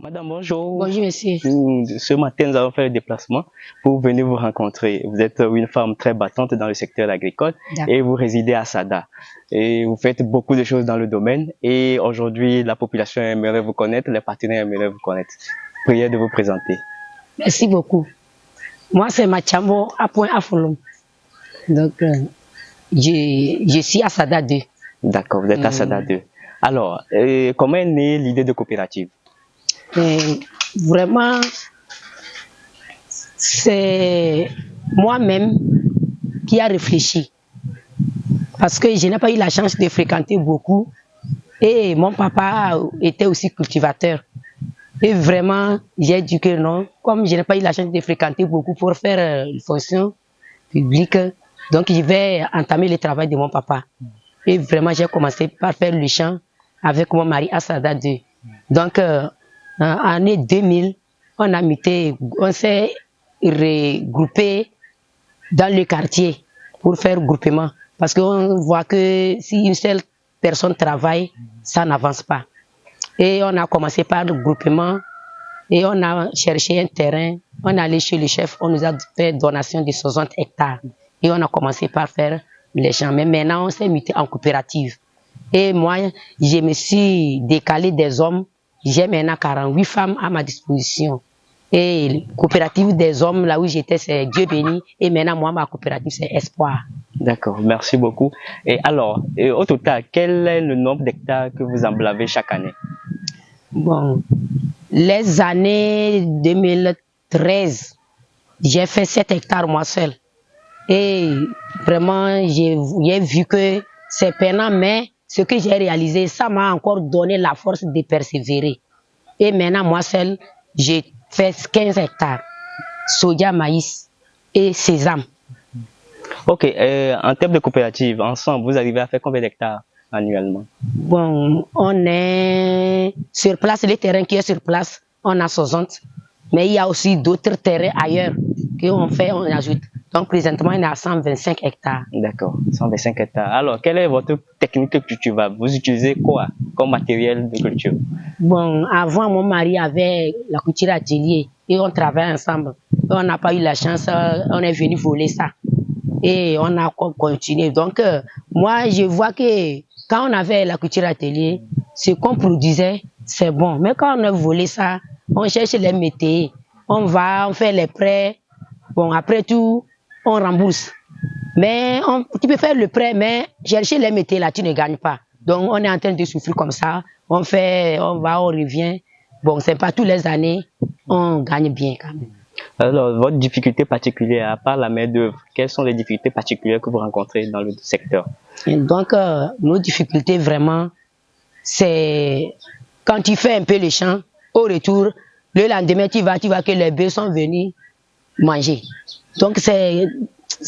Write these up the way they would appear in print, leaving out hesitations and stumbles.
Madame, bonjour. Bonjour, monsieur. Ce matin, nous avons fait le déplacement pour venir vous rencontrer. Vous êtes une femme très battante dans le secteur agricole et vous résidez à Sada. Et vous faites beaucoup de choses dans le domaine. Et aujourd'hui, la population aimerait vous connaître, les partenaires aimeraient vous connaître. Priez de vous présenter. Merci beaucoup. Moi, c'est Machambo à Point Afolom. Donc, je suis à Sada 2. D'accord, vous êtes à Sada 2. Alors, comment est née l'idée de coopérative? Vraiment, c'est moi-même qui a réfléchi. Parce que je n'ai pas eu la chance de fréquenter beaucoup. Et mon papa était aussi cultivateur. Et vraiment, j'ai dit que non, comme je n'ai pas eu la chance de fréquenter beaucoup pour faire une fonction publique, donc je vais entamer le travail de mon papa. Et vraiment, j'ai commencé par faire le champ avec mon mari à Sada 2. Donc, en l'année 2000, on s'est regroupé dans le quartier pour faire groupement. Parce qu'on voit que si une seule personne travaille, ça n'avance pas. Et on a commencé par le groupement et on a cherché un terrain. On est allé chez le chef, on nous a fait donation de 60 hectares. Et on a commencé par faire les champs. Mais maintenant, on s'est muté en coopérative. Et moi, je me suis décalé des hommes. J'ai maintenant 48 femmes à ma disposition. Et la coopérative des hommes, là où j'étais, c'est Dieu béni. Et maintenant, moi, ma coopérative, c'est Espoir. D'accord, merci beaucoup. Et alors, au total, quel est le nombre d'hectares que vous emblavez chaque année? Bon, les années 2013, j'ai fait 7 hectares moi seul. Et vraiment, j'ai vu que c'est peinant, mais ce que j'ai réalisé, ça m'a encore donné la force de persévérer. Et maintenant, moi seul, j'ai fait 15 hectares, soja, maïs et sésame. Ok, en termes de coopérative, ensemble, vous arrivez à faire combien d'hectares annuellement? Bon, on est sur place, les terrains qui est sur place, on a 60. Mais il y a aussi d'autres terrains ailleurs qu'on fait, on ajoute. Donc, présentement, on est à 125 hectares. D'accord, 125 hectares. Alors, quelle est votre technique de culture? Vous utilisez quoi comme matériel de culture? Bon, avant, mon mari avait la culture atelier et on travaillait ensemble. On n'a pas eu la chance, on est venu voler ça. Et on a continué. Donc, moi, je vois que quand on avait la culture atelier, ce qu'on produisait, c'est bon. Mais quand on a volé ça, on cherche les métiers. On va, on fait les prêts. Bon, après tout, on rembourse. Mais tu peux faire le prêt, mais chercher les métiers là, tu ne gagnes pas. Donc, on est en train de souffrir comme ça. On fait, on va, on revient. Bon, c'est pas tous les années, on gagne bien quand même. Alors, votre difficulté particulière, à part la main-d'œuvre, quelles sont les difficultés particulières que vous rencontrez dans le secteur? Et donc, nos difficultés vraiment, c'est quand tu fais un peu les champs, au retour, le lendemain, tu vois que les bœufs sont venus manger. Donc, c'est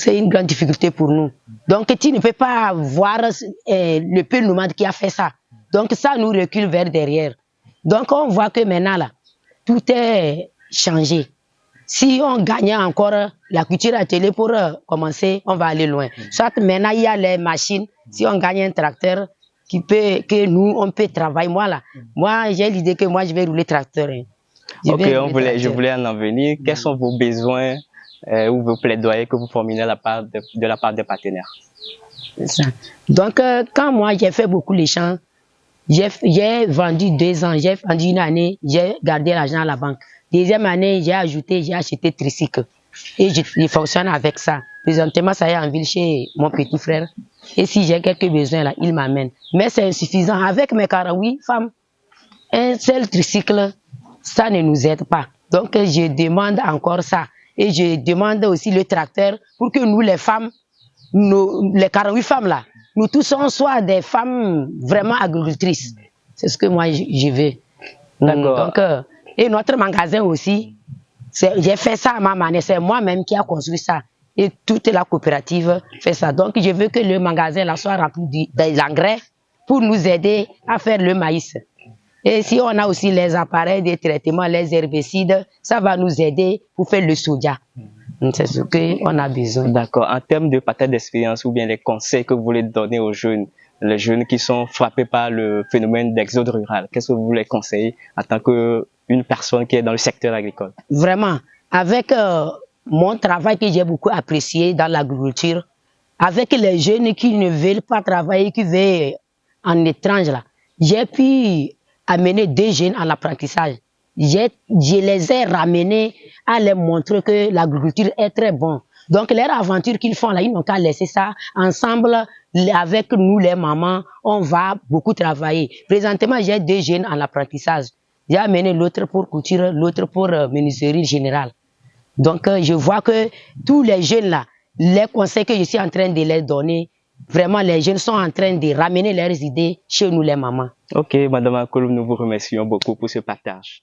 une grande difficulté pour nous. Donc, tu ne peux pas voir le peu nomade qui a fait ça. Donc, ça nous recule vers derrière. Donc, on voit que maintenant, là, tout est changé. Si on gagnait encore la culture atelier pour commencer, on va aller loin. Soit maintenant, il y a les machines. Si on gagne un tracteur, que nous, on peut travailler. Moi, j'ai l'idée que moi, je vais rouler tracteur. Hein. Je voulais en venir. Quels sont vos besoins ou vos plaidoyers que vous formulez de la part des partenaires? Ça. Donc, quand moi, j'ai fait beaucoup les champs, j'ai vendu 2 ans, j'ai vendu une année, j'ai gardé l'argent à la banque. Deuxième année, j'ai acheté tricycle. Et je fonctionne avec ça. Présentement, ça est en ville chez mon petit frère. Et si j'ai quelques besoins là, il m'amène. Mais c'est insuffisant. Avec mes 48 femmes, un seul tricycle, ça ne nous aide pas. Donc, je demande encore ça. Et je demande aussi le tracteur pour que nous, les femmes, les 48 femmes là, nous tous on soit des femmes vraiment agricultrices. C'est ce que moi je veux. Donc, et notre magasin aussi, j'ai fait ça à ma manière, c'est moi-même qui a construit ça. Et toute la coopérative fait ça. Donc je veux que le magasin là soit rempli d'engrais pour nous aider à faire le maïs. Et si on a aussi les appareils de traitement, les herbicides, ça va nous aider pour faire le soja. C'est ce qu'on a besoin. D'accord. En termes de partage d'expérience ou bien les conseils que vous voulez donner aux jeunes, les jeunes qui sont frappés par le phénomène d'exode rural, qu'est-ce que vous voulez conseiller en tant que une personne qui est dans le secteur agricole? Vraiment, avec mon travail que j'ai beaucoup apprécié dans l'agriculture, avec les jeunes qui ne veulent pas travailler, qui veulent en étrange là, j'ai pu amener 2 jeunes à l'apprentissage. Je les ai ramenés à leur montrer que l'agriculture est très bon. Donc, leur aventure qu'ils font là, ils n'ont qu'à laisser ça. Ensemble, avec nous, les mamans, on va beaucoup travailler. Présentement, j'ai 2 jeunes en apprentissage. J'ai amené l'autre pour couture, l'autre pour menuiserie générale. Donc, je vois que tous les jeunes là, les conseils que je suis en train de les donner, vraiment, les jeunes sont en train de ramener leurs idées chez nous, les mamans. Ok, Madame Akolo, nous vous remercions beaucoup pour ce partage.